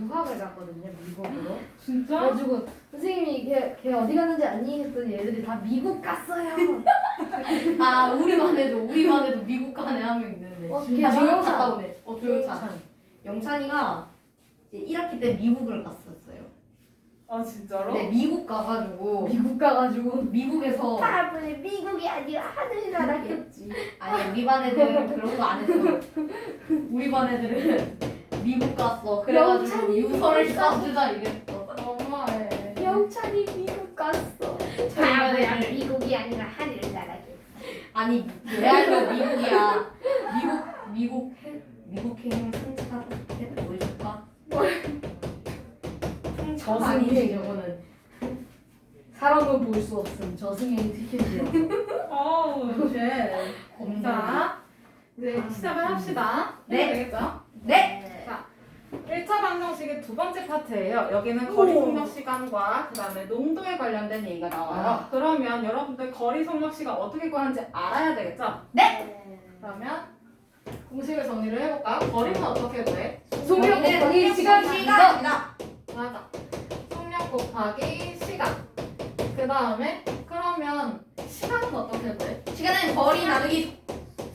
유학을 갔거든요, 미국으로. 진짜? 그래가지고 선생님이 걔 어디 갔는지 아니 했더니 애들이 다 미국 갔어요. 아 우리만 해도 미국 가는 애 한 명 있는데. 걔 아, 미국 조영찬. 갔다 오네. 조영찬. 영찬이가 이제 1학기 때 미국을 갔었어요. 아 진짜로? 네, 미국 가가지고 미국 가가지고 미국에서 사람을 미국이 아니라 하늘나라겠지. 아니 우리 반 애들은 그런 거 안 했어. 우리 반 애들은 미국 갔어. 그래가지고 영찬이 유서를 미국 갔어. 써주자 이랬어. 너무해. 영찬이 미국 갔어. 사람을 미국이 아니라 하늘나라겠지. 아니 레알로 미국이야. 미국 해양 승차 보여줄까? 저승이 저거는 사람은 볼 수 없음 저승행 티켓이야. 어우 쟤. 겁나. 자 이제 시작을 합시다. 네. 되겠죠? 네. 자 1차 방정식의 두 번째 파트예요. 여기는 거리 속력 시간과 그 다음에 농도에 관련된 얘기가 나와요. 그러면 여러분들 거리 속력 시간 어떻게 구하는지 알아야 되겠죠? 그러면 공식을 정리를 해볼까? 거리는 어떻게 구해? 속력 곱하기 시간이다. 맞아. 속력 곱하기 시간. 그 다음에 그러면 시간은 어떻게 구해? 시간은 거리 나누기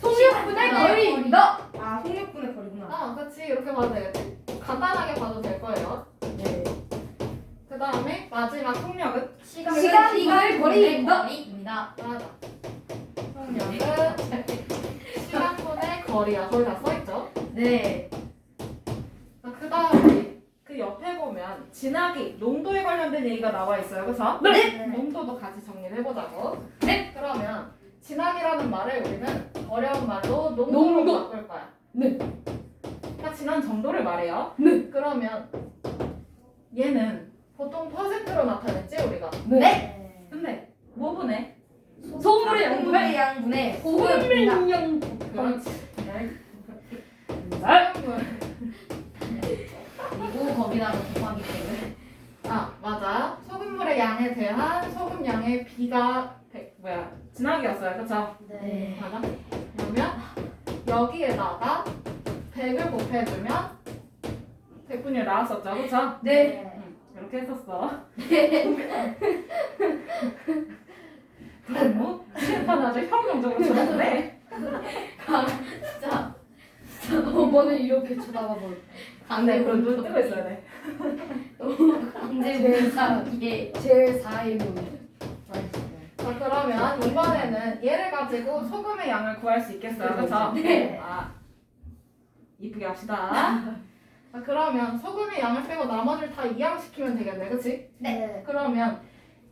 속력분의 거리입니다. 아 속력분의 거리구나. 아, 그치. 이렇게 봐도 되겠지. 간단하게 봐도 될 거예요. 네. 그 다음에 마지막 속력은? 시간분의 거리입니다. 거리입니다. 맞아. 속력은 시간분의 거리야. 거기 다 써있죠? 네. 그 다음에 그 옆에 보면 진하기, 농도에 관련된 얘기가 나와 있어요. 그래서 농도도 같이 정리를 해보자고. 네. 그러면 진하기라는 말을 우리는 어려운 말로 농도로 농도. 바꿀 거야. 네. 그러니까 진한 정도를 말해요. 네. 그러면 얘는 보통 퍼센트로 나타냈지 우리가. 네. 근데 뭐 분해? 소금물의 양분의 양분의 소금입니다. 소금물량. 그렇지. 그리고 거기다가 곱하기 때문에 아 맞아. 소금물의 양에 대한 소금 양의 비가 진하기였어요. 그쵸? 네. 맞아. 그러면 여기에다가 100을 곱해주면 100분율 나왔었죠. 그쵸? 네. 이렇게 했었어. 너무 실판 아주 혁명적으로 쳐졌네. 진짜 한번은 이렇게 쳐다봐 볼. 네, 그럼 눈 뜨고 있어야 돼. 강제 무사하게 제 4의 문. 자, 그러면 이번에는 얘를 가지고 소금의 양을 구할 수 있겠어요. 그쵸? 네. 아, 이쁘게 합시다. 자, 그러면 소금의 양을 빼고 나머지를 다 이항시키면 되겠네. 그치? 네. 그러면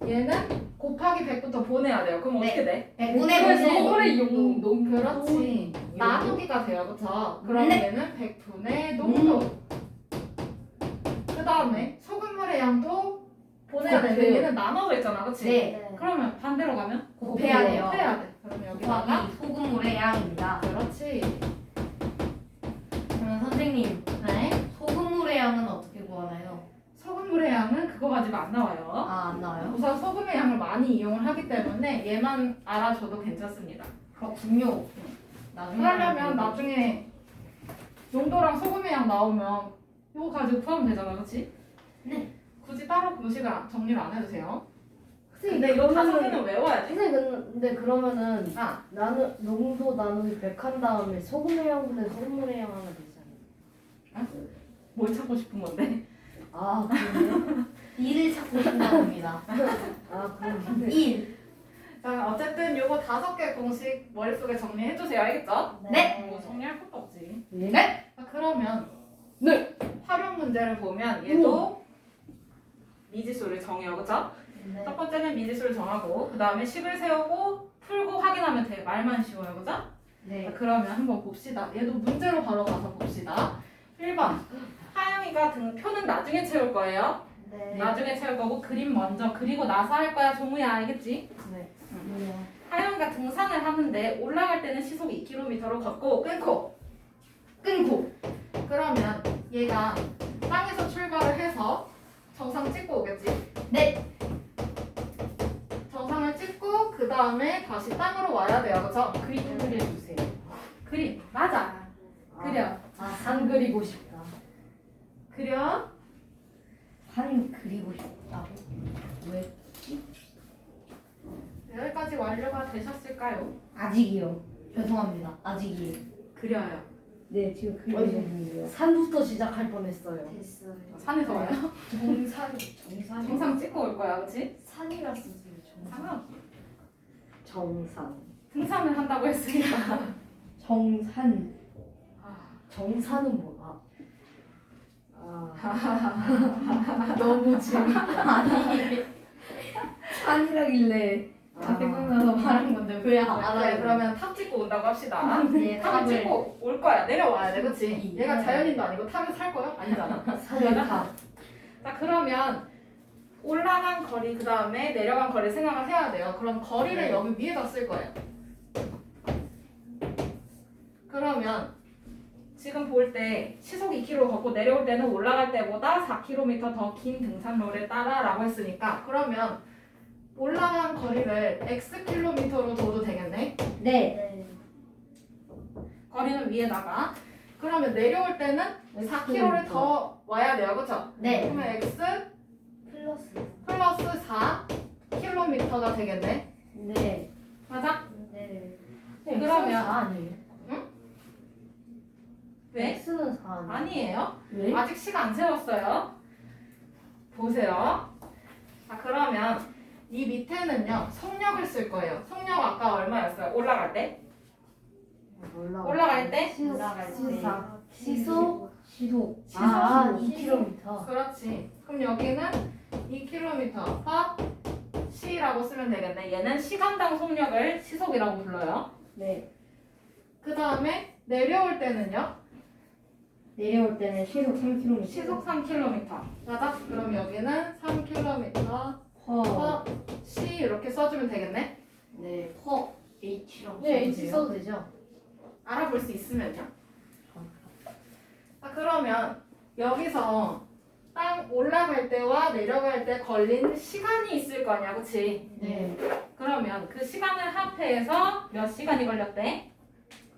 얘는 곱하기 100부터 보내야 돼요. 그럼 네. 어떻게 돼? 100분의 소금물의 용도. 그렇지. 나누기가 돼요. 그쵸? 그럼 네. 얘는 100분의 농도. 그 다음에 소금물의 양도 보내야 되는데 곱해요. 얘는 나눠져 있잖아. 그치? 네. 그러면 반대로 가면 곱해야 돼요. 곱해야 돼. 그러면 여기다가 곱하기 소금물의 양입니다. 그렇지. 그러면 선생님 네. 소금물의 양은 어떻게 구하나요? 소금물의 양은 그거 가지고 안 나와요. 아 안 나와요? 우선 소금의 양을 많이 이용을 하기 때문에 얘만 알아줘도 괜찮습니다. 그렇군요. 나중에 그러려면 알아보고. 나중에 농도랑 소금의 양 나오면 이거 가지고 구하면 되잖아, 그렇지? 네. 굳이 따로 공식을 정리를 안 해도 돼요. 선생님, 근데 이거 그러면은- 다섯개는 외워야 돼. 선생님 근데 그러면은 아, 농도 나누기 100 한 다음에 소금의 양분의 소금물의 양 하면 되잖아요. 뭘 찾고 싶은 건데? 아 그러네. 1을 찾고 싶나 봅니다. 아 그러네. 1. 자, 어쨌든 요거 5개 공식 머릿속에 정리해주세요. 알겠죠? 네. 뭐 정리할 것도 없지. 네. 자, 그러면 네. 활용 문제를 보면 얘도 미지수를 정해요. 그쵸? 네. 첫 번째는 미지수를 정하고 그 다음에 식을 세우고 풀고 확인하면 돼. 말만 쉬워요. 그죠? 네. 자, 그러면 한번 봅시다. 얘도 문제로 바로 가서 봅시다. 1번 하영이가 등표는 나중에 채울 거예요. 네. 나중에 채울 거고 그림 먼저 그리고 나서 할 거야. 종우야 알겠지? 네. 하영이가 등산을 하는데 올라갈 때는 시속 2km로 걷고 끊고 그러면 얘가 땅에서 출발을 해서 정상 찍고 오겠지? 네. 정상을 찍고 그 다음에 다시 땅으로 와야 돼요. 그쵸? 그림 좀 그려주세요. 그림 맞아. 그려. 산 그리고 싶다. 그려. 그리고 싶다고. 왜? 여기까지 완료가 되셨을까요? 아직이요. 죄송합니다. 아직이에요. 그려요. 네, 지금 그리고 있는데요. 산부터 시작할 뻔했어요. 됐어요. 산에서 와요? 정산. 영상 찍고 올 거야, 그렇지? 산이라 쓰세요. 정산. 상관없어. 정산. 등산을 한다고 했으니까. 정산. 정산은 뭐야? 너무 재밌다. 아니. 산이라길래 다 생각나서 말한 건데 왜 안 그래, 알아요? 그러면 탑 찍고 온다고 합시다. 네, 탑을 탑을. 찍고 올 거야. 내려와야 돼, 그렇지? 이. 얘가 자연인도 아니고 탑을 살 거야? 아니잖아. 산이다. 자, 그러면 올라간 거리 그 다음에 내려간 거리 생각을 해야 돼요. 그럼 거리를 네. 여기 위에다 쓸 거예요. 그러면 지금 볼 때 시속 2km 걷고 내려올 때는 올라갈 때보다 4km 더 긴 등산로를 따라라고 했으니까 그러면 올라간 거리를 x km로 둬도 되겠네. 네. 네. 거리는 위에다가 그러면 내려올 때는 4km를 더 와야 돼요, 그렇죠? 네. 그러면 x 플러스. 플러스 4km가 되겠네. 네. 맞아? 네. 그러면- 4 아니에요? 왜? X는 4 아니에요? 아니에요. 왜? 아직 시간 안 세웠어요. 보세요. 자, 그러면 이 밑에는요, 속력을 쓸 거예요. 속력 아까 얼마였어요? 올라갈 때? 올라갈 때? 올라갈 때. 시속? 시속. 아, 시속. 2km. 그렇지. 그럼 여기는 2km per c라고 쓰면 되겠네. 얘는 시간당 속력을 시속이라고 불러요. 네. 그 다음에 내려올 때는요, 내려올 때는 시속 3km. 시속 3km. 맞아? 그럼 여기는 3km 퍼. c 이렇게 써주면 되겠네. 네. 퍼 H라고. 네, H 써도 되죠? 알아볼 수 있으면요. 자, 그러면 여기서 땅 올라갈 때와 내려갈 때 걸린 시간이 있을 거 아니야, 그치? 네. 그러면 그 시간을 합해서 몇 시간이 걸렸대?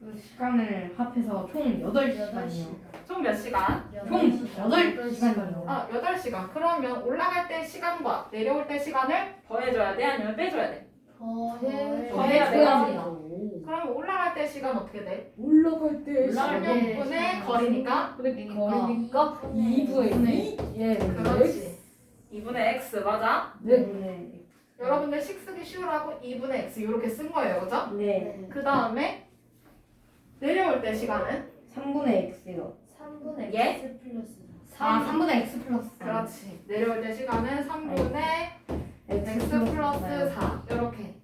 그 시간을 합해서 총 8시간이요. 총 몇 시간? 총 8시간이요. 아, 8시간. 그러면 올라갈 때 시간과 내려올 때 시간을 더해줘야 돼? 아니면 빼줘야 돼? 더해야 돼요. 그러면 올라갈 때 시간 어떻게 돼? 올라갈 때 올라갈 때 16분의 거리니까? 거리니까 2분의 2. 예. 그렇지. 2분의 x 맞아? 네. 여러분들 식 쓰기 쉬우라고 2분의 x 이렇게 쓴 거예요, 그죠? 네. 그 다음에 내려올 때 시간은? 3분의 X요. 3분의 예? X 플러스 아, 3분의 X 플러스 3. 그렇지. 내려올 때 시간은 3분의 x 플러스 4 이렇게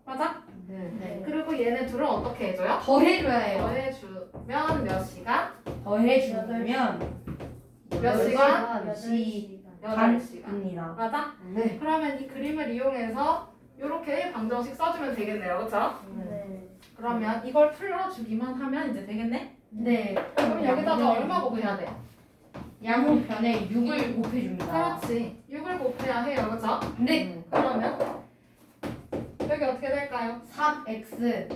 맞아? 네. 그리고 얘네 둘은 어떻게 해줘요? 더해줘야 해요. 더해주면 몇 시간? 더해주면 몇 시간? 8시간입니다. 8시간 맞아? 네. 그러면 이 그림을 이용해서 이렇게 방정식 써주면 되겠네요, 그렇죠? 네. 그러면 이걸 풀어주기만 하면 이제 되겠네? 네. 그럼 여기다가 얼마 곱해야 돼? 양변에 6을 곱해줍니다. 그렇지. 6을 곱해야 해요, 그렇죠? 네. 그러면 여기 어떻게 될까요? 3X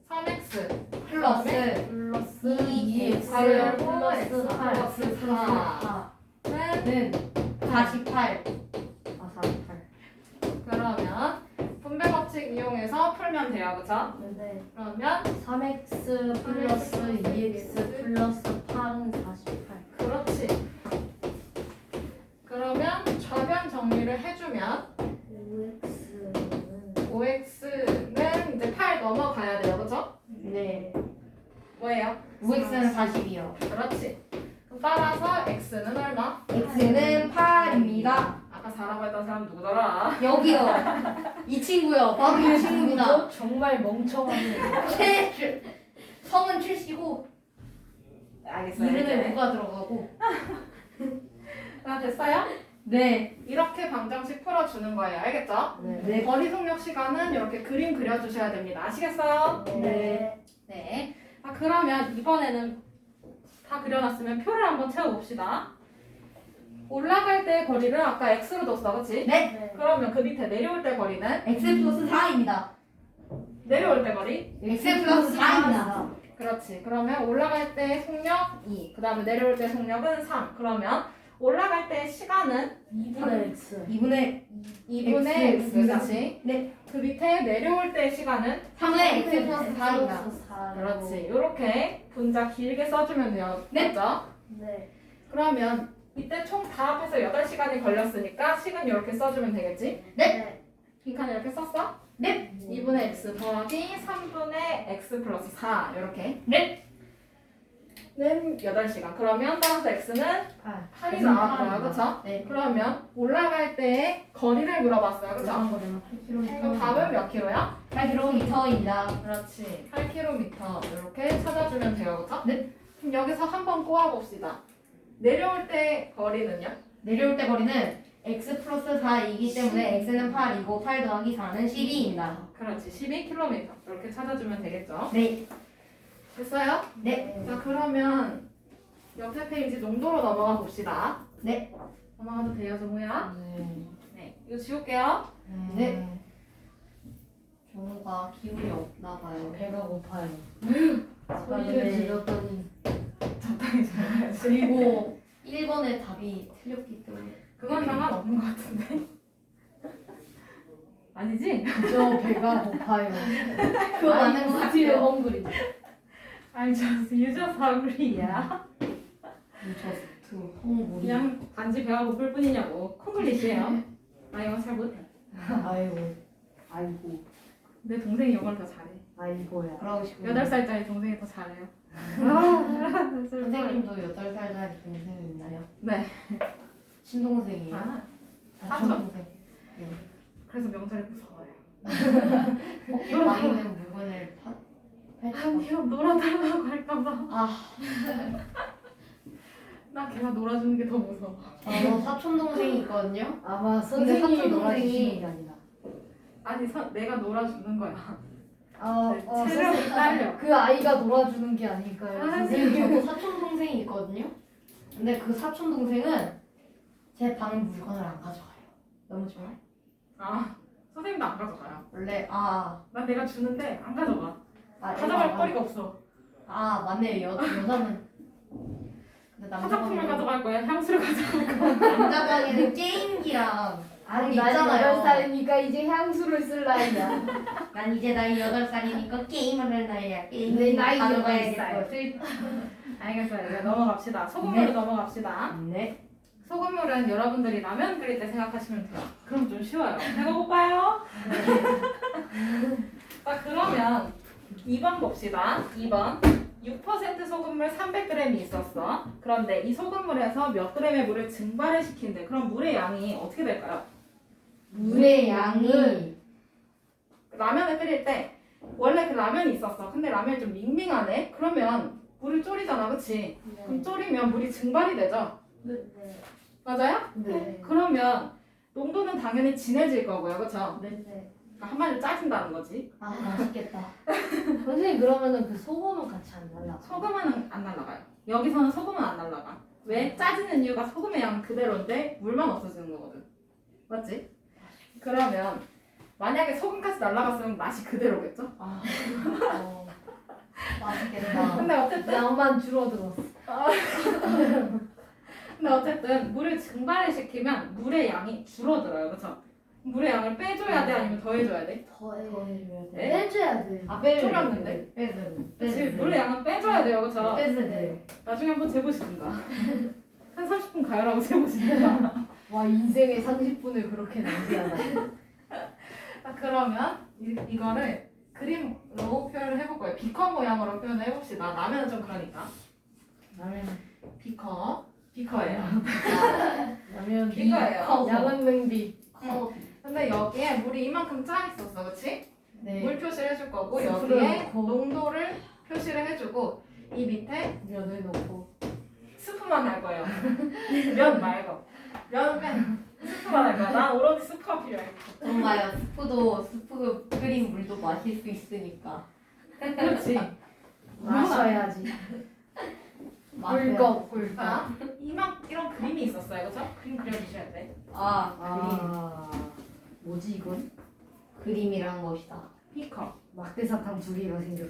3x 플러스 플러스 2X 8 플러스 플러스 8 플러스 4는 4는 48. 아 48. 그러면 분배 법칙 이용해서 풀면 돼요, 그렇죠? 네. 그러면 3x 플러스 2x 플러스 8은 48. 그렇지. 그러면 좌변 정리를 해주면 5x는 5x는 이제 8 넘어가야 돼요, 그렇죠? 네. 뭐예요? 5X는 40이요. 그렇지. 그럼 따라서 x는 얼마? X는 8입니다. 아까 4라고 했던 사람 누구더라? 여기요. 이 친구요. 바로 이 친구입니다. 정말 멍청하네. 성은 7시고 알겠어요. 이름에 이제. 뭐가 들어가고. 자, 됐어요? 네. 이렇게 방정식 풀어주는 거예요. 알겠죠? 네. 거리 속력 시간은 이렇게 그림 그려주셔야 됩니다. 아시겠어요? 네. 네. 자, 그러면 이번에는 다 그려놨으면 표를 한번 채워봅시다. 올라갈 때 거리를 아까 x로 뒀어, 그치? 네. 그러면 그 밑에 내려올 때 거리는? X 플러스 4입니다. 내려올 때 거리? X 플러스 4입니다. 그렇지. 그러면 올라갈 때 속력 2, 그 다음에 내려올 때 속력은 3. 그러면 올라갈 때의 시간은 2분의 x. 2분의 2분의 x, 그렇지? 네. 그 밑에 내려올 때의 시간은 3분의 x 플러스 4입니다. 4. 그렇지. 이렇게 분자 길게 써주면 돼요. 네. 맞죠? 네. 그러면 이때 총 다 합해서 8시간이 걸렸으니까 시간 이렇게 써주면 되겠지? 네. 빈칸 이렇게 썼어? 네. 2분의 x 더하기 3분의 x 플러스 4 이렇게 네. 는 8시간. 그러면 따라서 x는 8이 나왔고요. 그쵸? 네. 그러면 올라갈 때의 거리를 물어봤어요. 그쵸? 그런 거는 그럼 8km. 답은 몇 킬로야? 8km입니다. 그렇지. 8km 이렇게 찾아주면 돼요. 그쵸? 네. 그럼 여기서 한번 꼬아봅시다. 내려올 때 거리는요? 내려올 때 거리는 x 플러스 4이기 때문에 x는 8이고 8 더하기 4는 12입니다. 그렇지. 12km 이렇게 찾아주면 되겠죠? 네. 됐어요? 네. 자 그러면 옆에 페이지 농도로 넘어가 봅시다. 네. 넘어가도 돼요, 정우야? 네. 네. 이거 지울게요. 네. 종우가 기운이 없나 봐요. 배가 고파요. 소리를 소리를 질렀더니 적당히 잘해야지. 그리고 1번의 답이 틀렸기 때문에. 그건 상관없는 것 같은데. 아니지? 그저 배가 고파요. 그거 맞는 것 스틸 같아요. 헝그리. I'm just hungry야. 저스트 헝구리. 그냥 단지 배가 고플 뿐이냐고. 콩글리시예요. 나 영어 잘 못해. 아이고. 아이고. 내 동생이 영어를 더 잘해. 아이고야. 그러고 싶은 8살짜리 동생이 더 잘해요. 선생님도 8살짜리 동생이 있나요? 네. 친동생이에요? 아, 사촌 동생. 그래서 명절이 무서워요. 혹시 방에 있는 물건을 아니요, 놀아달라고 할까봐. 아, 나 걔가 놀아주는 게 더 무서워. 저도 사촌 동생이 있거든요. 아마 근데 선생님이 사촌 놀아주시는 동생이 게 아니라. 아니, 내가 놀아주는 거야. 체력이 체력이 딸려. 그 아이가 놀아주는 게 아닐까요? 아, 선생님. 저도 사촌 동생이 있거든요. 근데 그 사촌 동생은 제 방 물건을 안 가져가요. 너무 좋아요. 아, 선생님도 안 가져가요. 원래 난 내가 주는데 안 가져가. 얘가 가져갈 거리가 없어. 맞네. 여자는 근데 화장품을 가져갈 거야? 향수를 가져갈 거야? 남자 방에는 게임기랑 아니 게 난 있잖아요. 8살이니까 이제 향수를 쓸 나이야. 난 이제 나이 8살이니까 게임을 할 나이야. 게임 내 나이 가져가야겠어. 8살. 알겠어요. 이제 넘어갑시다. 소금물로 네. 넘어갑시다. 네. 소금물은 여러분들이 라면 끓일 때 생각하시면 돼요. 그럼 좀 쉬워요. 배가 고파요? 자, 그러면 2번 봅시다. 2번. 6% 소금물 300g이 있었어. 그런데 이 소금물에서 몇 g의 물을 증발을 시킨대. 그럼 물의 양이 어떻게 될까요? 물의 양이 라면을 끓일 때 원래 그 라면이 있었어. 근데 라면이 좀 밍밍하네. 그러면 물을 졸이잖아, 그치? 그럼 졸이면 물이 증발이 되죠? 네. 맞아요? 네. 그러면 농도는 당연히 진해질 거고요, 그쵸? 네. 그러니까 한마디로 짜진다는 거지. 맛있겠다. 선생님 그러면은 그 소금은 같이 안 날라. 소금은 안 날라가요. 여기서는 소금은 안 날라가. 왜? 짜지는 이유가 소금의 양 그대로인데 물만 없어지는 거거든. 맞지? 그러면 만약에 소금까지 날라갔으면 맛이 그대로겠죠? 맛있겠다. 근데 어쨌든 양만 줄어들었어. 근데 어쨌든 물을 증발을 시키면 물의 양이 줄어들어요, 그렇죠? 물의 양을 빼줘야 돼, 아니면 더해줘야 돼? 더해줘야 돼. 빼줘야 돼. 졸였는데? 그치? 물의 양은 빼줘야 돼요, 그렇죠? 빼줘야 돼. 나중에 한번 재보시든가. 한 30분 가열하고 재보시든가. 와 인생의 30분을 그렇게 낭비하나. 자, 그러면 이거를 그림으로 표현을 해볼 거예요. 비커 모양으로 표현을 해봅시다. 라면은 좀 그러니까. 비커예요. 라면 이거예요. 양은 능비. 근데 여기에 물이 이만큼 짜 있었어, 그렇지? 네. 물 표시를 해줄 거고 스프를 여기에 넣고. 농도를 표시를 해주고 이 밑에 면을 넣고. 스프만 할 거예요. 면 말고. 면은 빼. 스프만 할 거야. 난 오로지 스프가 필요해. 정말요. 스프 끓인 물도 마실 수 있으니까. 그렇지. 마셔야지. 꿀꺽 꿀꺽. 자, 이런 그림이 있었어요, 그렇죠? 그림 그려주셔야 돼. 뭐지 이건? 그림이란 것이다. 비커. 막대사탕 두 개가 생겼어.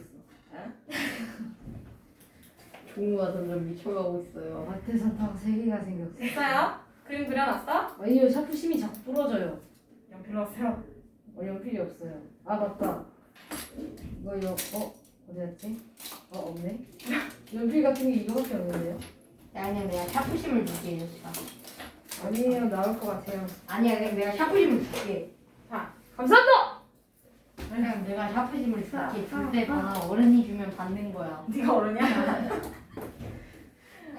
동무가 점점 미쳐가고 있어요. 마태사탕 3개가 생겼어. 됐어요? 그림 그려놨어? 아니요, 샤프심이 자꾸 부러져요. 연필 넣으세요. 연필이 없어요. 아, 맞다. 어디 갔지? 없네. 연필 같은 게 이거밖에 없는데요? 그냥 내가 샤프심을 줄게 진짜. 아니에요, 나올 것 같아요. 아니야 그냥 내가 샤프심을 줄게. 자, 감사합니다! 그냥 내가 샤프심을 줄게. 줄때 받아. 어른이 주면 받는 거야. 네가 어르냐?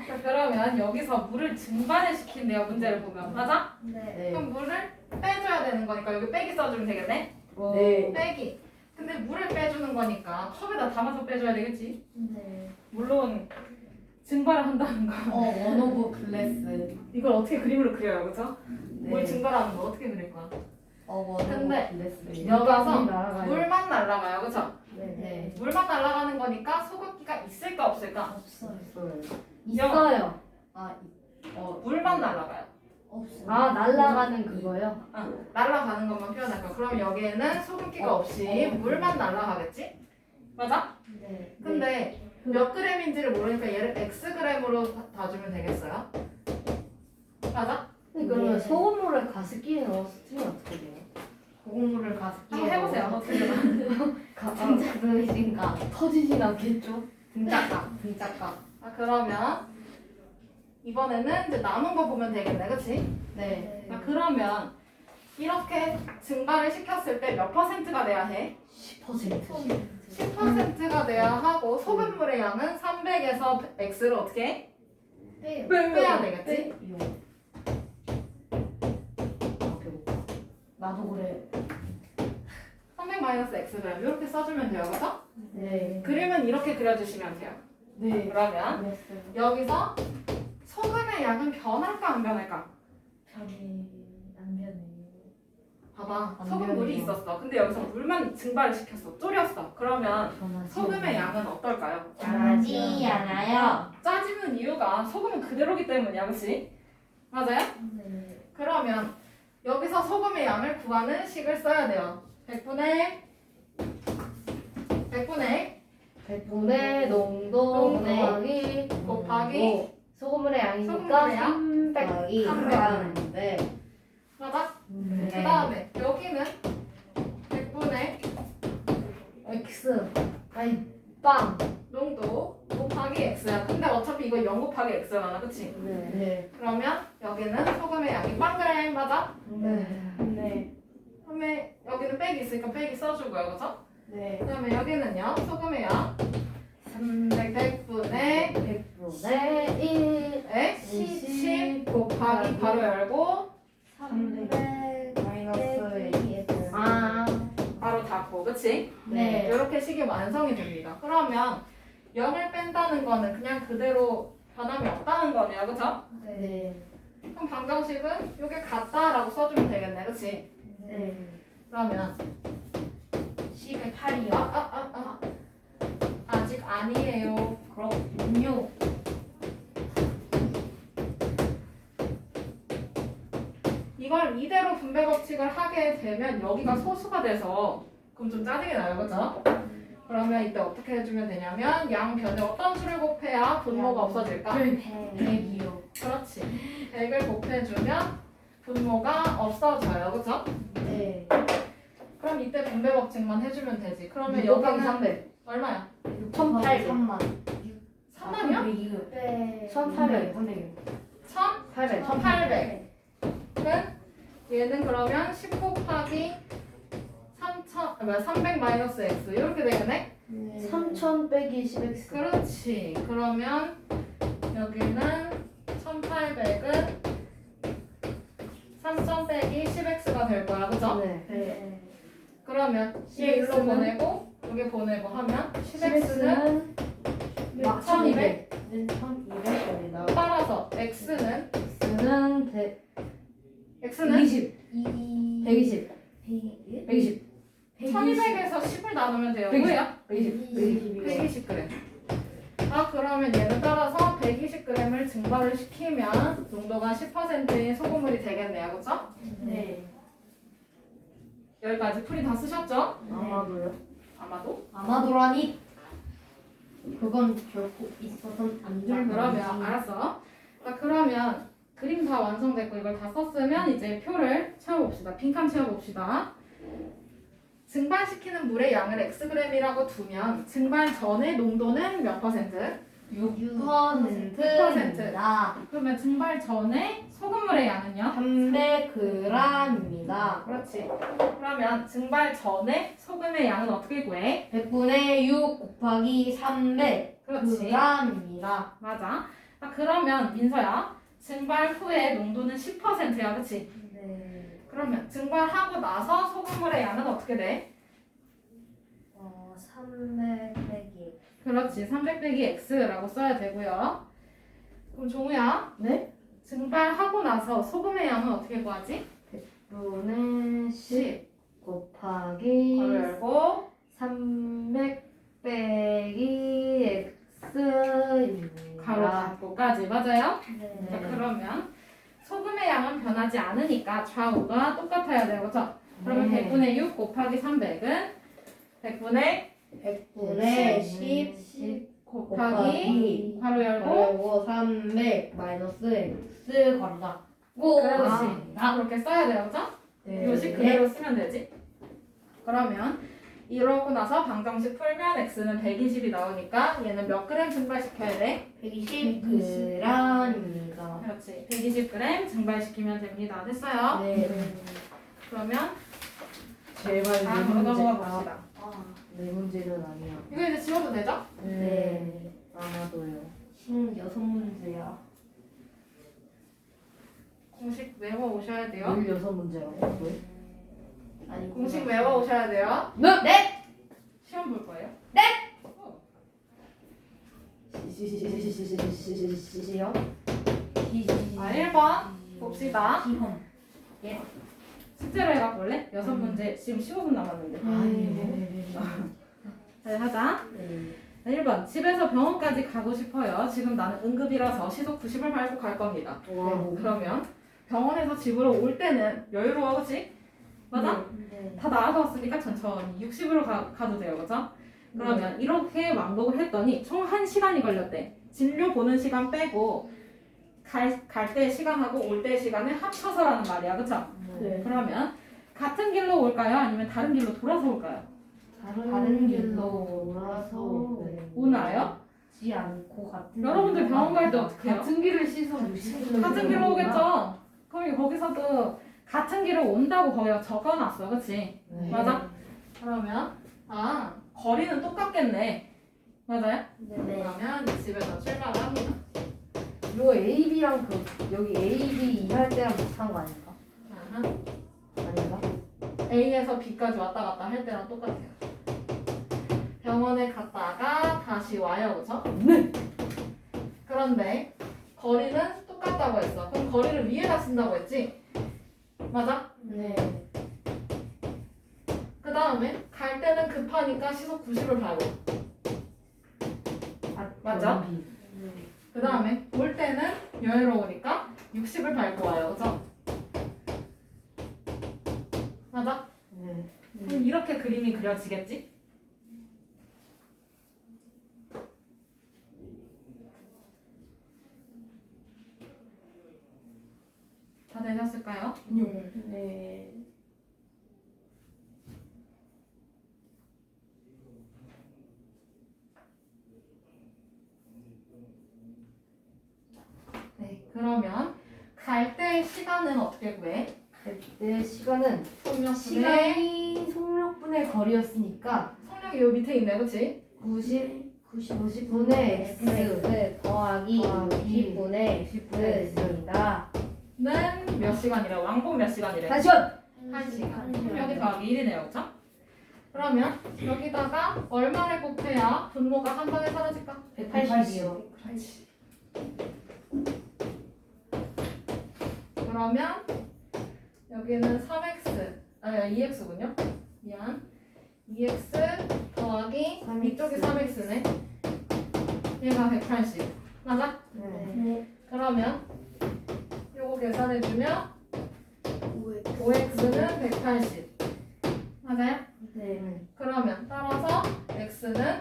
자, 그러면 여기서 물을 증발을 시킨대요. 문제를 보면. 맞아? 네. 그럼 물을 빼줘야 되는 거니까 여기 빼기 써주면 되겠네? 네. 빼기. 근데 물을 빼주는 거니까 컵에다 담아서 빼줘야 되겠지? 네. 물론 증발을 한다는 거. 원 오브 글래스. 이걸 어떻게 그림으로 그려요, 그죠? 네. 물 증발하는 거 어떻게 그릴 거야? 원 오브 근데 글래스. 여기서 날아가요. 물만 날아가요, 그죠? 네. 네. 물만 날아가는 거니까 소금기가 있을까 없을까? 없어요. 있어요. 있어요. 물만 날아가요. 없어. 아, 날아가는 그거요? 날아가는 것만 표현할 거야. 그럼 여기에는 소금기가 없이 물만 날아가겠지? 맞아? 네. 근데 몇 그램인지를 모르니까 얘를 X그램으로 봐주면 되겠어요? 맞아? 그러면 네. 소금물에 가습기에 넣어서 찌면 어떻게 돼요? 고물을 가습기에 한번 해보세요. 어떻게 되나? 등짝 들으니까 터지진 않겠죠? 등짝각. 그러면 이번에는 이제 남은 거 보면 되겠네, 그치? 네. 그러면 이렇게 증발을 시켰을 때 몇 %가 돼야 해? 10%. 10%가 돼야 하고 소금물의 양은 300에서 X를 어떻게 해? 빼야 되겠지? 나도 그래. 300 X그램 이렇게 써주면 돼요, 그죠? 네. 그림은 이렇게 그려주시면 돼요. 네. 그러면 여기서 소금의 양은 변할까 안 변할까? 변이 안 변해요. 봐봐, 안 소금물이 변해요. 있었어. 근데 여기서 물만 증발을 시켰어. 졸였어. 그러면 변하지 소금의 양은 어떨까요? 잘하지 않아요. 짜지는 이유가 소금은 그대로기 때문이야, 그치? 맞아요? 네. 그러면 여기서 소금의 양을 구하는 식을 써야 돼요. 100분의 100분의 농도 농도 곱하기 소금물의 양이니까 소금물의 양? 300 300. 맞아? 네. 그 다음에 여기는 100분의 X 아니 빵. 농도 곱하기 X야. 근데 어차피 이거 0 곱하기 X잖아, 그치? 네. 네. 그러면 여기는 소금의 양이 빵그램 맞아? 네. 네. 그다음에 여기는 빼기 있으니까 빼기 써주고요, 그죠? 네. 그 다음에 여기는요, 소금의 양 100분의 100분의 1 10 곱하기 바로 열고 300 마이너스 2. 바로 닫고, 그치? 네. 이렇게 식이 완성이 됩니다. 그러면 0을 뺀다는 거는 그냥 그대로 변함이 없다는 거네요, 그죠? 네. 그럼 방정식은 이게 같다라고 써주면 되겠네, 그치? 네. 그러면 10의 8이요. 아직 아니에요. 그렇군요. 이걸 이대로 분배 법칙을 하게 되면 여기가 소수가 돼서 그럼 좀 짜증이 나요, 그죠? 그러면 이때 어떻게 해주면 되냐면 양변에 어떤 수를 곱해야 분모가 없어질까? 100이요. 그렇지. 100을 곱해주면 분모가 없어져요, 그죠? 네. 그럼 이때 분배 법칙만 해주면 되지. 그러면 곱하기 여기는 300. 얼마야? 1800. 3만. 3만이요? 100이요. 네. 1800. 800. 1800. 얘는 그러면 10 곱하기 300 마이너스 x 이렇게 되겠네? 3000 빼기 10x. 그렇지. 그러면 여기는 1800은 3000 빼기 10x가 될 거야, 그죠? 네. 그러면 얘 일로 10x 는? 보내고 여기 보내고 하면 10x는 10x는 1200. 1200입니다. 따라서 x는 x는 x는 120. 120. 1200에서 10을 나누면 돼요. 120. 뭐야? 120. 120g. 그러면 얘는 따라서 120g을 증발을 시키면 농도가 10%인 소금물이 되겠네요. 그죠? 네. 여기까지 풀이 다 쓰셨죠? 아마도요. 아마도? 아마도라니. 그건 결코 있어서는 안 자, 될 그러면 일이지. 알았어. 자, 그러면 그림 다 완성됐고 이걸 다 썼으면 이제 표를 채워봅시다. 빈칸 채워봅시다. 증발시키는 물의 양을 xg이라고 두면 증발 전의 농도는 몇 퍼센트? 6%입니다. 그러면 증발 전에 소금물의 양은요? 300g입니다. 그렇지. 그러면 증발 전에 소금의 양은 어떻게 구해? 100분의 6 곱하기 300 그렇지. g입니다. 맞아. 자, 그러면 민서야, 증발 후에 농도는 10%야, 그렇지? 네. 그러면 증발하고 나서 소금물의 양은 어떻게 돼? 300 빼기. 그렇지. 300 빼기 x라고 써야 되고요. 그럼 종우야, 네? 증발하고 나서 소금의 양은 어떻게 구하지? 분의 10 10. 곱하기 괄호 열고 300 빼기 x입니다. 가로 닫고까지 맞아요? 네. 자, 그러면 소금의 양은 변하지 않으니까 좌우가 똑같아야 돼요. 그렇죠? 그러면 네. 100분의 6 곱하기 300은 100분의 100분의 10 10 곱하기 괄호 열고 그리고 300 마이너스 x 괄호다. 고! 그렇지. 그렇게 써야 돼요. 그렇죠? 네. 요식 그대로 쓰면 되지. 그러면 이러고 나서 방정식 풀면 x는 120이 나오니까 얘는 몇 그램 증발시켜야 돼? 120g입니다. 그렇지. 120g 증발시키면 됩니다. 됐어요? 네. 그러면 제발 다음으로 넘어가 봅시다. 내 문제는 아니야. 이거 이제 지워도 되죠? 네. 아마도요. 6문제야. 공식 외워 오셔야 돼요. 16문제라고? 왜? 아니 공식 외워 오셔야 돼요. 네. 시험 볼 거예요. 시시시시시시시시요? 아, 1번 봅시다. 시험. 숙제로 해갖고 올래? 6문제 지금 15분 남았는데. 잘 하자. 네. 1번 집에서 병원까지 가고 싶어요. 지금 나는 응급이라서 시속 90을 밟고 갈 겁니다. 와. 그러면 병원에서 집으로 올 때는 여유로워, 그치? 맞아? 네. 다 나아서 왔으니까 천천히 60으로 가도 돼요, 그죠? 그러면 이렇게 왕복을 했더니 총 1시간이 걸렸대. 진료 보는 시간 빼고 갈 때 시간하고 올 때 시간을 합쳐서라는 말이야, 그쵸? 네. 그러면 같은 길로 올까요? 아니면 다른 길로 돌아서 올까요? 다른 길로 돌아서 오나요? 지 않고 같은 여러분들 병원 갈 때 어떻게 해요? 같은 길을 씻어 60km. 같은 길로 오겠죠? 그럼 거기서도 같은 길로 온다고 거기가 적어놨어, 그치? 네. 맞아? 그러면 거리는 똑같겠네. 맞아요? 네. 그러면 집에서 출발을 합니다. 이거 A, B랑 여기 A, B 할 때랑 비슷한 거 아닐까? 아하. 아닌가? A에서 B까지 왔다 갔다 할 때랑 똑같아요. 병원에 갔다가 다시 와요, 그죠? 네. 그런데 거리는 똑같다고 했어. 그럼 거리를 위에다 쓴다고 했지? 맞아? 네. 그 다음에 갈 때는 급하니까 시속 90을 밟고. 맞아? B. 그 다음에 올 때는 여유로우니까 60을 밟고 와요, 그죠? 맞아? 네. 그럼 이렇게 그림이 그려지겠지? 다 되셨을까요? 네. 네. 네, 그러면 갈 때의 시간은 어떻게 구해? 그때 시간은 속력분의 시간이 속력분의 거리였으니까 속력이 요 밑에 있네, 그치? 90분의 X 더하기 더하기 60분의 10분의 는 몇 시간이래? 왕복 몇 시간이래? 1시간! 1시간. 그럼 여기 더하기 1이네요, 그쵸? 그러면 여기다가 얼마를 곱해야 분모가 한 방에 사라질까? 180이요. 그러면 여기는 3x, 아니 2x군요. 미안. 2x 더하기 3x. 이쪽이 3x네. 얘가 180. 맞아? 네. 그러면 요거 계산해주면 5x는 180. 맞아요? 네. 그러면 따라서 x는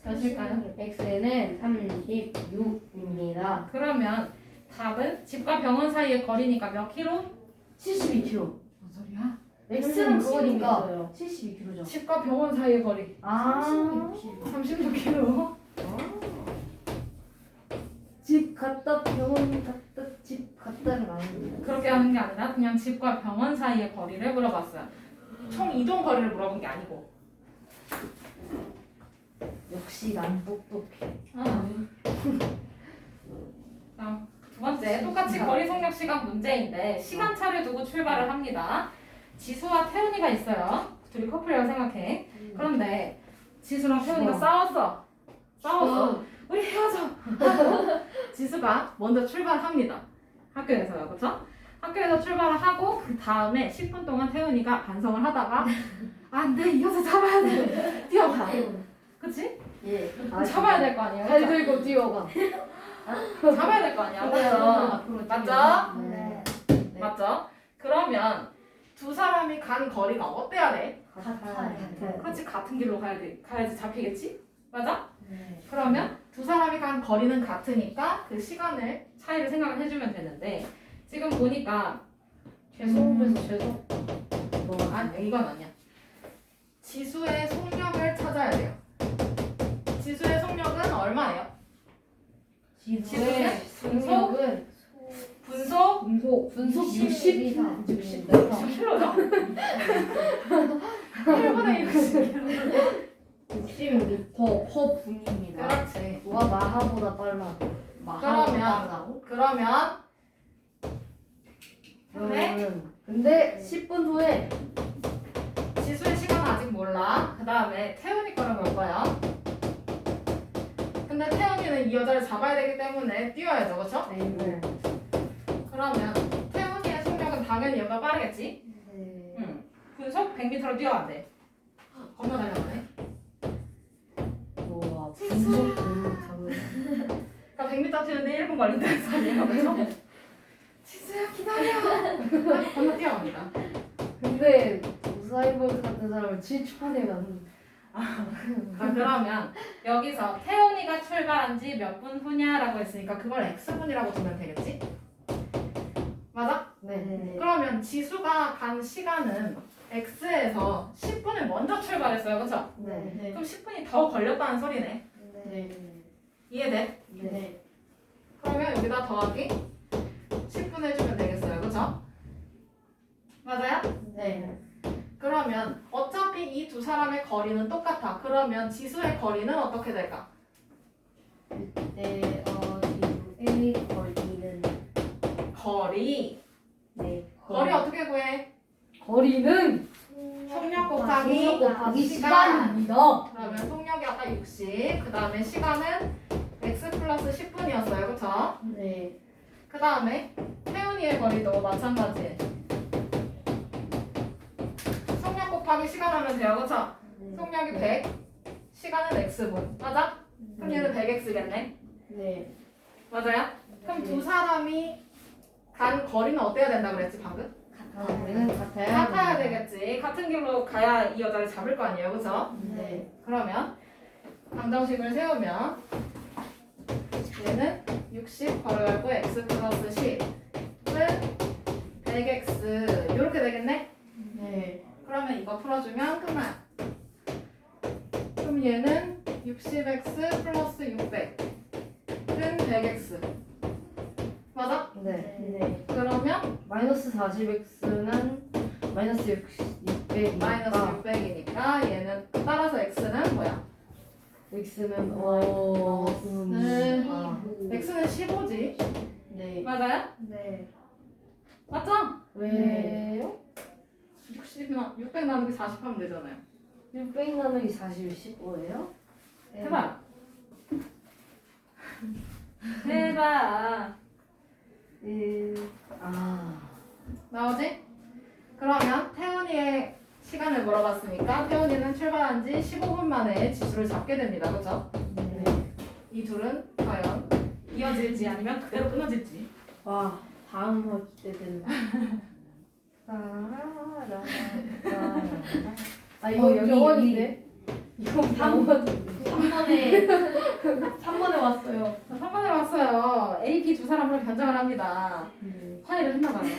몇일까요? x는 36입니다. 그러면 답은 집과 병원 사이의 거리니까 몇 킬로? 72km. 뭔 소리야? x는 그거니까 있어요. 72km죠. 집과 병원 사이의 거리 아, 36킬로. 집 갔다 병원 갔다 집 갔다는 아닙니다. 그렇게 하는 게 아니라 그냥 집과 병원 사이의 거리를 물어봤어요. 총 이동 거리를 물어본 게 아니고. 역시 난 똑똑해. 다음 두 번째 똑같이 거리 속력 시간 문제인데 시간차를 두고 출발을 합니다. 지수와 태훈이가 있어요. 둘이 커플이라고 생각해. 그런데 지수랑 태훈이가 싸웠어. 우리 헤어져. 지수가 먼저 출발합니다. 학교에서요, 그렇죠? 학교에서 출발을 하고 그 다음에 10분 동안 태훈이가 반성을 하다가 안 돼, 이 여자 잡아야 돼. 뛰어가. 그치? 예. 잡아야 될 거 아니야. 잘 그쵸? 들고 뛰어가. 잡아야 될 거 아니야. 그래서 맞죠? 네. 맞죠? 그러면 두 사람이 간 거리가 어때야 돼? 같아요. 그렇지, 같은 길로 가야지 잡히겠지? 맞아? 네. 그러면 두 사람이 간 거리는 같으니까 그 시간을 차이를 생각을 해주면 되는데 지금 보니까 죄송해서 죄송. 아니 이건 아니야. 지수의 속력을 찾아야 돼요. 지수의 속력은 얼마예요? 지수의 분속? 분속? 분속 60 10kg죠? 1분의 60kg. 60m per 분입니다. 그렇지. 와 마하보다 빨라. 그러면 근데 10분 후에 지수의 시간은 아직 몰라. 그 다음에 태훈이 거를 볼 거야. 근데 태훈이는 이 여자를 잡아야 되기 때문에 뛰어야죠, 그렇죠? 네. 그러면 태훈이의 속력은 당연히 얘보다 빠르겠지? 네. 응. 분속 100m로 뛰어야 돼. 겁나 달려가네. 와 분속 잡을. 그러니까 100m 뛰는데 1분 걸린다는 소리예요, 그렇죠? 지수야 기다려. 겁나 뛰어갑니다. 근데 무사이버스 같은 사람을 7초 안에 가는. 그러면 여기서 태훈이가 출발한 지 몇 분 후냐라고 했으니까 그걸 x분이라고 두면 되겠지? 맞아? 네. 그러면 지수가 간 시간은 x에서 10분을 먼저 출발했어요, 그렇죠? 네. 그럼 10분이 더 걸렸다는 소리네. 네. 이해돼? 네. 그러면 여기다 더하기 10분 해주면 되겠어요, 그렇죠? 맞아요? 네. 그러면 어차피 이 두 사람의 거리는 똑같아. 그러면 지수의 거리는 어떻게 될까? 네. 지수의 거리는 거리. 네. 거리 어떻게 구해? 거리는 속력 곱하기 속력 곱하기 시간. 시간입니다. 그러면 속력이 아까 60. 그 다음에 시간은 x 플러스 10분이었어요, 그렇죠? 네. 그 다음에 태훈이의 거리도 마찬가지. 속력 곱하기 시간 하면 돼요, 그렇죠? 속력이 100, 시간은 x분. 맞아? 그럼 얘는 100x겠네. 네. 맞아요? 그럼 두 사람이 간 거리는 어때야 된다 그랬지 방금? 거리는 같아요. 같아야 되겠지. 같은 길로 가야 이 여자를 잡을 거 아니에요, 그렇죠? 네. 그러면 방정식을 세우면 얘는 60 바로 열고 x 플러스 10은 100x 이렇게 되겠네? 네. 그러면 이거 풀어주면 끝나요. 그럼 얘는 60x 플러스 600은 100x 맞아? 네. 네. 그러면 마이너스 40x는 마이너스 600이니까 마이너스 600이니까 얘는 따라서 x는 뭐야? x는 네. 아, x는 15지 네. 맞아요? 네. 맞죠? 왜요? 600 나누기 40 하면 되잖아요. 600 나누기 40이 15예요? 해봐. 해봐. 나오지? 그러면 태훈이의 시간을 물어봤으니까 태훈이는 출발한 지 15분 만에 지수를 잡게 됩니다. 그렇죠? 네. 이 둘은 과연 이어질지 아니면 그대로 끊어질지. 와, 다음 화 기대된다. 아, 이거 여기 이거 삼- 방어도 3번에 왔어요. 3번에 왔어요. A, B 두 사람으로 변장을 합니다. 네. 화해를 했나봐요.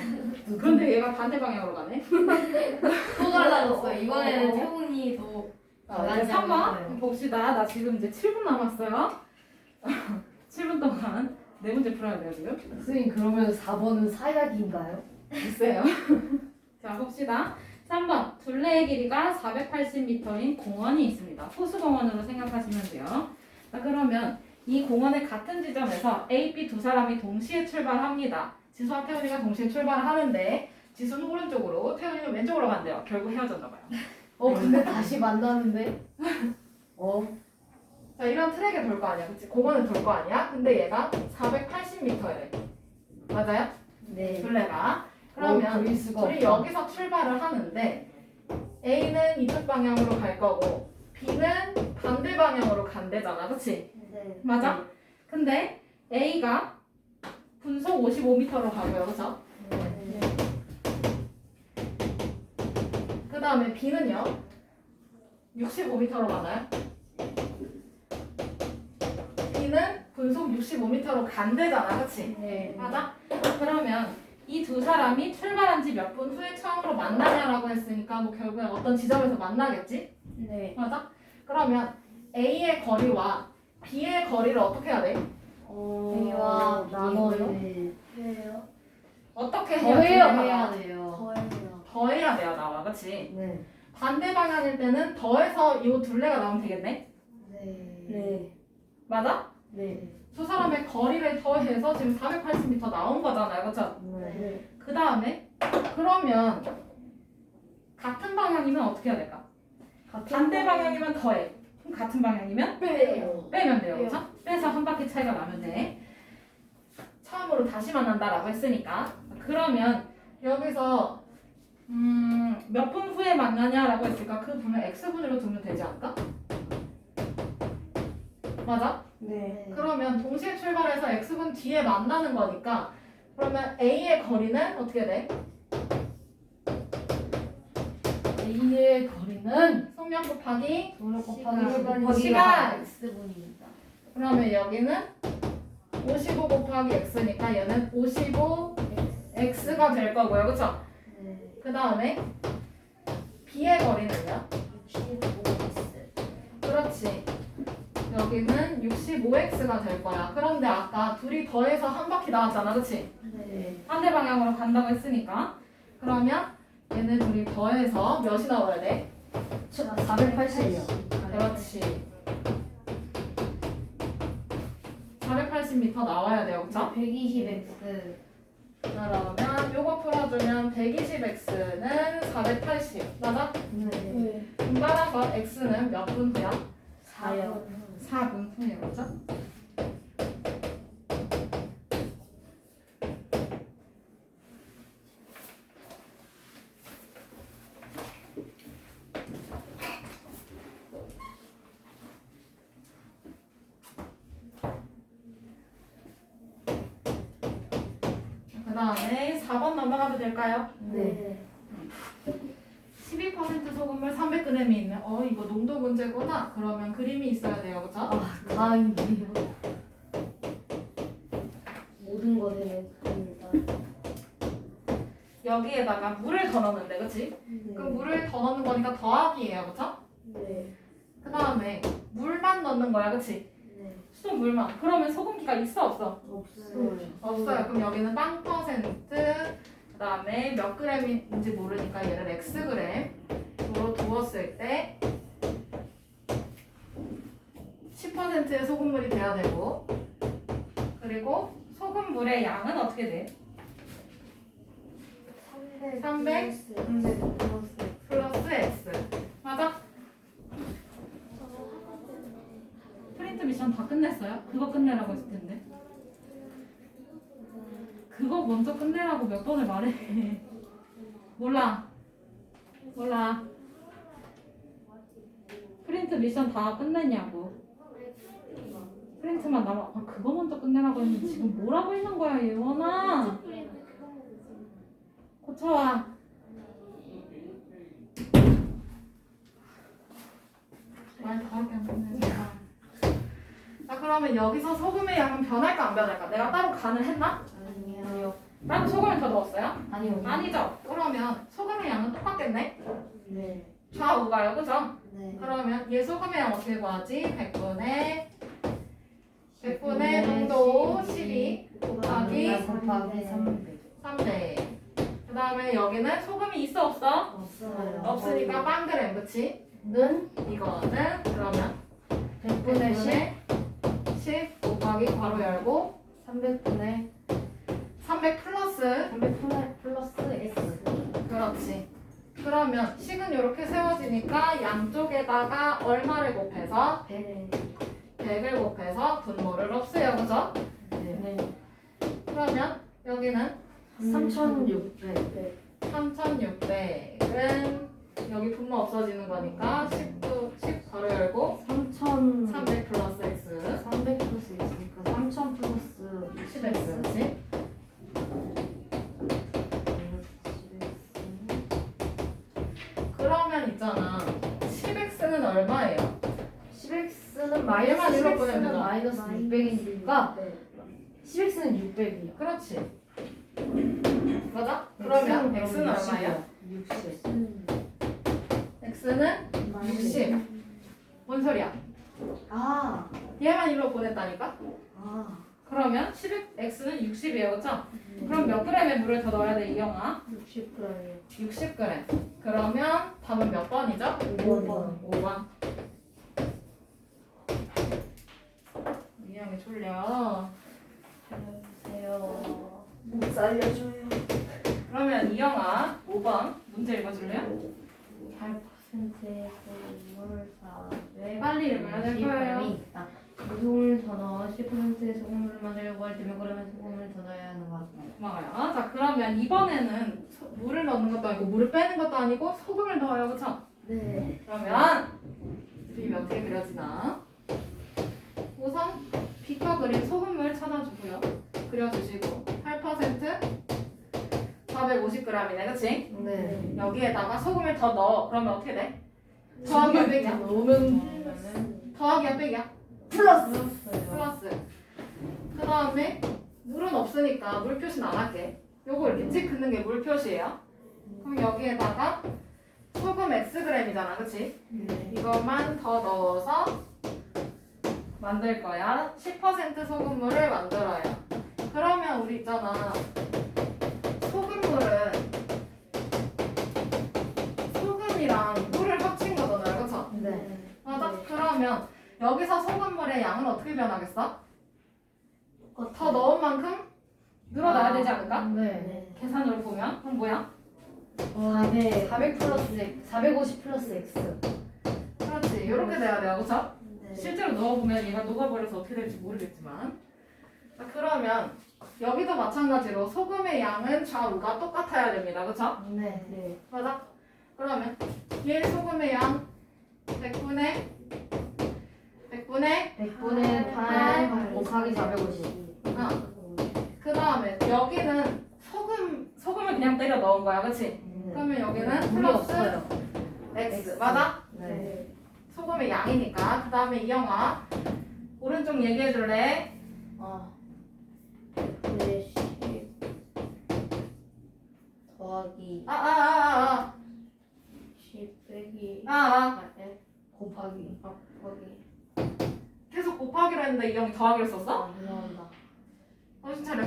그런데 얘가 반대 방향으로 가네. 또 달라졌어요. 이번에는 태훈이 더 이제 3번 봅시다. 나 지금 이제 7분 남았어요. 7분 동안 네 문제 풀어야 돼요 지금. 선생님 그러면 4번은 사약인가요? 글쎄요. 자 봅시다. 3번 둘레의 길이가 480m인 공원이 있습니다. 호수공원으로 생각하시면 돼요. 자 그러면 이 공원의 같은 지점에서 A, B 두 사람이 동시에 출발합니다. 지수와 태훈이가 동시에 출발을 하는데 지수는 오른쪽으로 태훈이는 왼쪽으로 간대요. 결국 헤어졌나 봐요. 근데 다시 만나는데? 자 이런 트랙에 돌 거 아니야, 그치? 공원을 돌 거 아니야? 근데 얘가 480m래. 맞아요? 네. 둘레가. 그러면 보일 수가 우리 없다. 여기서 출발을 하는데 A는 이쪽 방향으로 갈 거고 B는 반대 방향으로 간대잖아, 그치? 네. 맞아? 근데 A가 분속 55m로 가고요, 그쵸? 네. 그 다음에 B는요 65m로 가나요? B는 분속 65m로 간대잖아, 그치? 네. 맞아? 그러면 이 두 사람이 출발한 지 몇 분 후에 처음으로 만나냐라고 했으니까 뭐 결국엔 어떤 지점에서 만나겠지? 네. 맞아? 그러면 A의 거리와 B의 거리를 어떻게 해야 돼? A와 나눠요? 해요. 어떻게 더해요. 해야 해야 돼? 돼요. 더해야 돼요, 나와. 그치? 네. 반대 방향일 때는 더해서 이 둘레가 나오면 되겠네? 네. 네. 맞아? 네. 두 사람의 거리를 더해서 지금 480m 나온 거잖아요. 그쵸? 네. 그 다음에 그러면 같은 방향이면 어떻게 해야 될까? 반대 방향이면 더해. 그럼 같은 방향이면 빼요. 빼면 돼요. 그쵸? 빼서 한 바퀴 차이가 나면 돼. 처음으로 다시 만난다라고 했으니까. 그러면 여기서 몇 분 후에 만나냐라고 했으니까 그 분을 x분으로 두면 되지 않을까? 맞아? 네. 그러면 동시에 출발해서 x분 뒤에 만나는 거니까 그러면 A의 거리는 어떻게 돼? A의 거리는 속력 곱하기 도로 시간. 곱하기 시간. X분입니다. 그러면 여기는 55 곱하기 x니까 얘는 55x가 될 거고요. 그쵸? 네. 그 다음에 B의 거리는요? 65X. 그렇지. 여기는 65x가 될 거야. 그런데 아까 둘이 더해서 한 바퀴 나왔잖아. 그치? 네. 반대 방향으로 간다고 했으니까. 그러면 얘네 둘이 더해서 몇이 나와야 돼? 480이요. 그렇지. 480m 나와야 돼요. 그쵸? 120x. 그러면 요거 풀어주면 120x는 480. 맞아? 네. 따라서 x는 몇 분 후야? 4요. 4분 후에 그죠? 그 다음에 4번 넘어가도 될까요? 네. 12% 소금물 300g이 있는 이거 농도 문제구나. 그러면 그림이 있어야 돼요. 그죠? 다행이네요. 모든 것에 됩니다. 여기에다가 물을 더 넣는데 그치? 그럼 물을 더 넣는 거니까 더하기예요. 그쵸? 네. 그 다음에 물만 넣는 거야. 그치? 네. 수도 물만. 그러면 소금기가 있어 없어? 없어요. 없어요. 그럼 여기는 빵 퍼센트 그 다음에 몇 그램인지 모르니까 얘를 x그램으로 두었을 때 10%의 소금물이 돼야 되고 그리고 소금물의 양은 어떻게 돼? 300 플러스 x 맞아? 프린트 미션 다 끝냈어요? 그거 끝내라고 했을 텐데 그거 먼저 끝내라고 몇 번을 말해 몰라 프린트 미션 다 끝냈냐고 프린트만 남아 그거 먼저 끝내라고 했는데 지금 뭐라고 있는 거야 예원아 고쳐와 말 그러면 여기서 소금의 양은 변할까 안 변할까? 내가 따로 간을 했나? 아니요. 따로 소금을 더 넣었어요? 아니요. 아니죠. 그러면 소금의 양은 똑같겠네? 네. 좌우가요, 그죠? 네. 그러면 얘 소금의 양 어떻게 구하지? 100분의 10분의 농도 12 곱하기 곱하기 300. 3대. 그 다음에 여기는 소금이 있어 없어? 없어요. 없으니까 빵그램, 그치? 는 이거는 그러면 100분의 10, 10 곱하기 괄호 열고 300분의 300 플러스 300분의 플러스 X. 그렇지. 그러면 식은 이렇게 세워지니까 양쪽에다가 얼마를 곱해서 100. 100을 곱해서 분모를 없애요, 그죠? 네. 그러면 여기는 3600. 3600은 여기 분모 없어지는 거니까 10 괄호 열고 3000. 300 플러스 x 300 플러스 X니까 3000 플러스 10x 그렇지? 그러면 있잖아 10x는 얼마예요? 10X는 얘만 일로 보내면 10X는 되잖아. 마이너스 600이니까 네. 10X는 600이요. 그렇지 맞아? 그러면 x는 얼마예요? 60. x는 60 뭔 소리야? 아. 얘만 일로 보냈다니까? 아. 그러면 10x는 60이에요 그렇죠? 그럼 몇 g의 물을 더 넣어야 돼 이영아? 60g이요. 60g 그러면 답은 몇 번이죠? 5번. 5번 이영이 졸려 살려주세요. 못 살려줘요. 그러면 이영아 5번 문제 읽어줄래요? 8%의 소금을 400. 빨리 읽어야 될 거예요. 소금을 더 넣어 10%의 소금을 만들려고 할 때면 그러면 소금을 더 넣어야 하는 것 같아요. 고마워요. 자 그러면 이번에는 물을 넣는 것도 아니고 물을 빼는 것도 아니고 소금을 넣어요 그쵸? 네. 그러면 그림이 어떻게 그려지나? 우선 빛과 그림 소금물 찾아주고요. 그려주시고 8% 450g이네 그치? 네. 여기에다가 소금을 더 넣어. 그러면 어떻게 돼? 더하기야 빼기야? 넣으면 더하기야 빼기야? 플러스. 플러스. 그 다음에 물은 없으니까 물 표시는 안 할게. 요거 이렇게 찍 긋는 게 물 표시예요. 그럼 여기에다가 소금 Xg이잖아, 그치? 네. 이것만 더 넣어서 만들 거야. 10% 소금물을 만들어요. 그러면 우리 있잖아. 소금물은 소금이랑 물을 합친 거잖아요, 그쵸? 네. 맞아? 그러면 여기서 소금물의 양은 어떻게 변하겠어? 더 넣은 만큼 늘어나야 되지 않을까? 네. 계산으로 보면 그럼 뭐야? 400 플러스 X. 450 플러스 X. 그렇지 이렇게 돼야 돼요 그쵸? 네. 실제로 넣어보면 얘가 녹아버려서 어떻게 될지 모르겠지만 자, 그러면 여기도 마찬가지로 소금의 양은 좌우가 똑같아야 됩니다 그쵸? 네. 네. 맞아? 그러면 얘 소금의 양 100분의 100분의 8 곱하기 450. 그 다음에 여기는 소금을 그냥 때려 넣은 거야 그치? 그러면 여기는 물이 플러스 없어요. X 맞아? 네. 소금의 양이니까 그 다음에 이영아 오른쪽 얘기해 줄래? 네, 10 더하기 아 10 빼기 네. 곱하기 계속 곱하기로 했는데 이영이 더하기로 썼어? 죄송합니다. 정신 차려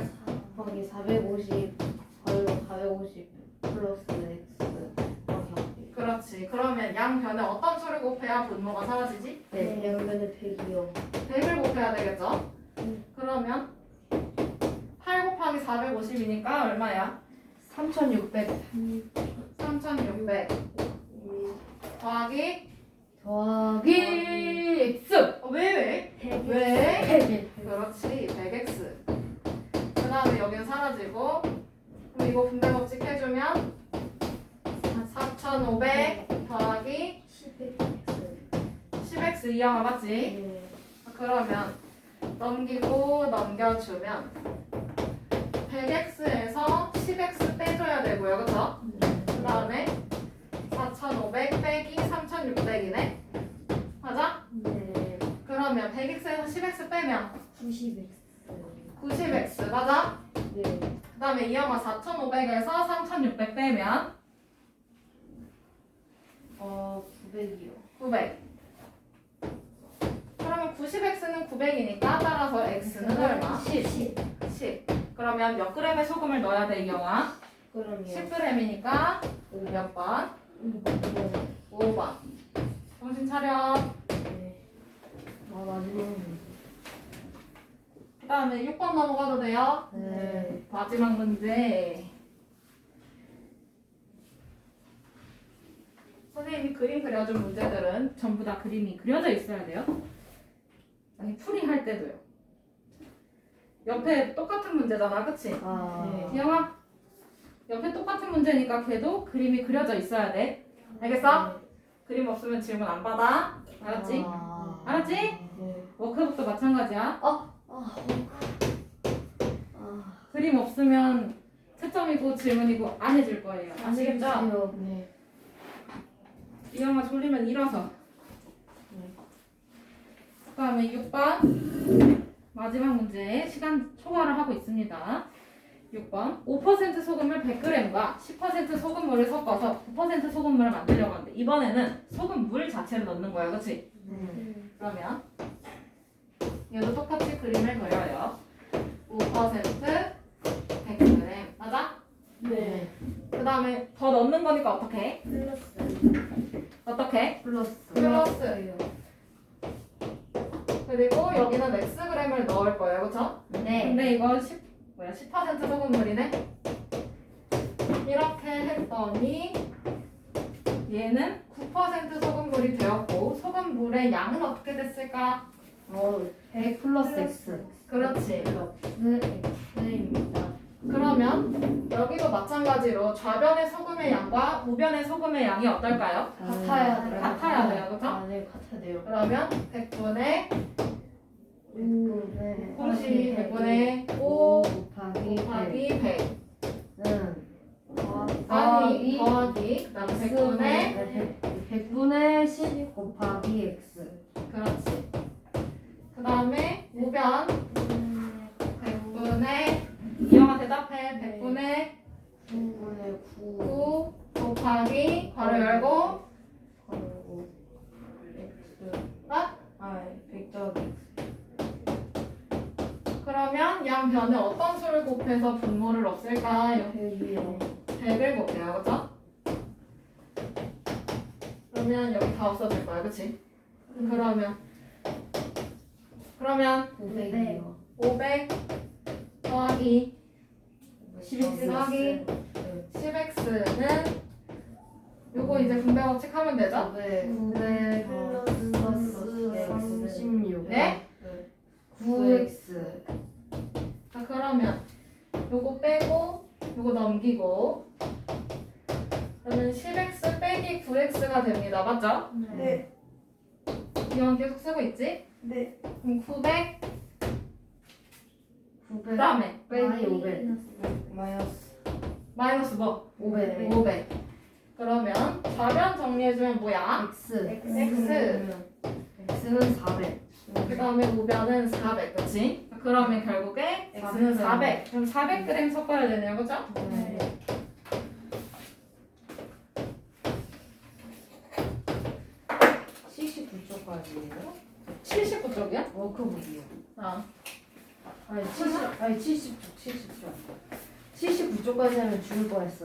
곱하기 450 걸로 450 플러스 X 더하기 그렇지 그러면 양 변에 어떤 수를 곱해야 분모가 사라지지? 네. 양변의 100이요. 100을 곱해야 되겠죠? 그러면 8 곱하기 450이니까 얼마야? 3600 3600 더하기 X 왜? 100. 왜? 그렇지 100x 그 다음에 여기는 사라지고 그럼 이거 분배 법칙 해주면 4500 더하기 10x 이항아 맞지? 네. 그러면 넘기고 넘겨주면 100x에서 10x 빼줘야 되고요 그쵸? 그 다음에 4500 빼기 3600이네 맞아? 네. 그러면 100x에서 10x 빼면 90x. 90x 맞아? 네. 그 다음에 이영아 4,500에서 3,600 빼면 900이요. 900. 그러면 90x는 900이니까 따라서 x는 얼마? 10. 10. 그러면 몇 g의 소금을 넣어야 돼 이영아? 그럼요. 10g이니까 몇 번? 5번. 정신 차려. 네. 마지막은. 그 다음에 6번 넘어가도 돼요? 네. 마지막 문제. 선생님이 그림 그려준 문제들은 전부 다 그림이 그려져 있어야 돼요. 아니 풀이할 때도요. 옆에 똑같은 문제잖아, 그치? 아. 기영아, 옆에 똑같은 문제니까 걔도 그림이 그려져 있어야 돼. 알겠어? 그림 없으면 질문 안 받아. 알았지? 아. 알았지? 네. 워크북도 마찬가지야. 아. 그림 없으면 채점이고 질문이고 안 해줄 거예요. 아시겠죠? 네. 이영아 졸리면 일어서. 그 다음에 6번 마지막 문제 시간 초과를 하고 있습니다. 6번 5% 소금을 100g과 10% 소금물을 섞어서 9% 소금물을 만들려고 하는데 이번에는 소금물 자체를 넣는 거야, 그치? 그러면 얘도 똑같이 그림을 그려요. 5% 100g 맞아? 네. 그 다음에 더 넣는 거니까 어떻게? 플러스. 어떻게? 플러스. 플러스. 그리고 여기는 xg을 넣을 거예요, 그렇죠? 네. 근데 이거 10% 소금물이네. 이렇게 했더니 얘는 9% 소금물이 되었고 소금물의 양은 어떻게 됐을까? 100 플러스 X. 그렇지. X입니다. 그러면 여기도 마찬가지로 좌변의 소금의 양과 우변의 소금의 양이 어떨까요? 같아야 돼요. 같아야 돼요, 그렇죠? 아, 네, 같아야 돼요. 그러면 100분의 100분의 100분의 5 곱하기 곱하기 100 100은 아니 더하기 그다음 100분의 100분의 10 곱하기 X. 그렇지. 그 다음에 우변 100분의 이영아 대답해. 100분의 9분의 9 곱하기 괄호 열고 그리고 X. 아? 아, 100 더하기 X. 그러면 양 변에 어떤 수를 곱해서 분모를 없앨까요? 100이요. 100을 곱해요, 그쵸? 그러면 여기 다 없어질 거야, 그치? 그러면 900이요. 500 더하기 10X 더하기 10x는 요거 이제 분배 법칙하면 되죠? 900 플러스 36. 네? 9X. 자, 그러면 요거 빼고 요거 넘기고 그러면 10x 빼기 9x가 됩니다. 맞죠? 네. 이건 계속 쓰고 있지? 네. 그럼 900 900 그다음에 빼기 500. 마이너스 마이너스 뭐? 500. 500 그러면 좌변 정리해주면 뭐야? X. X. X는 400. 그 다음에 우변은 400 그치? 그러면 결국에 x는 400 그럼 400g 섞어야 되네요. 그죠? 네. 79쪽까지예요? 79쪽이야? 워크북이요. 아, 아니 70쪽. 79쪽까지 하면 죽을 뻔했어요.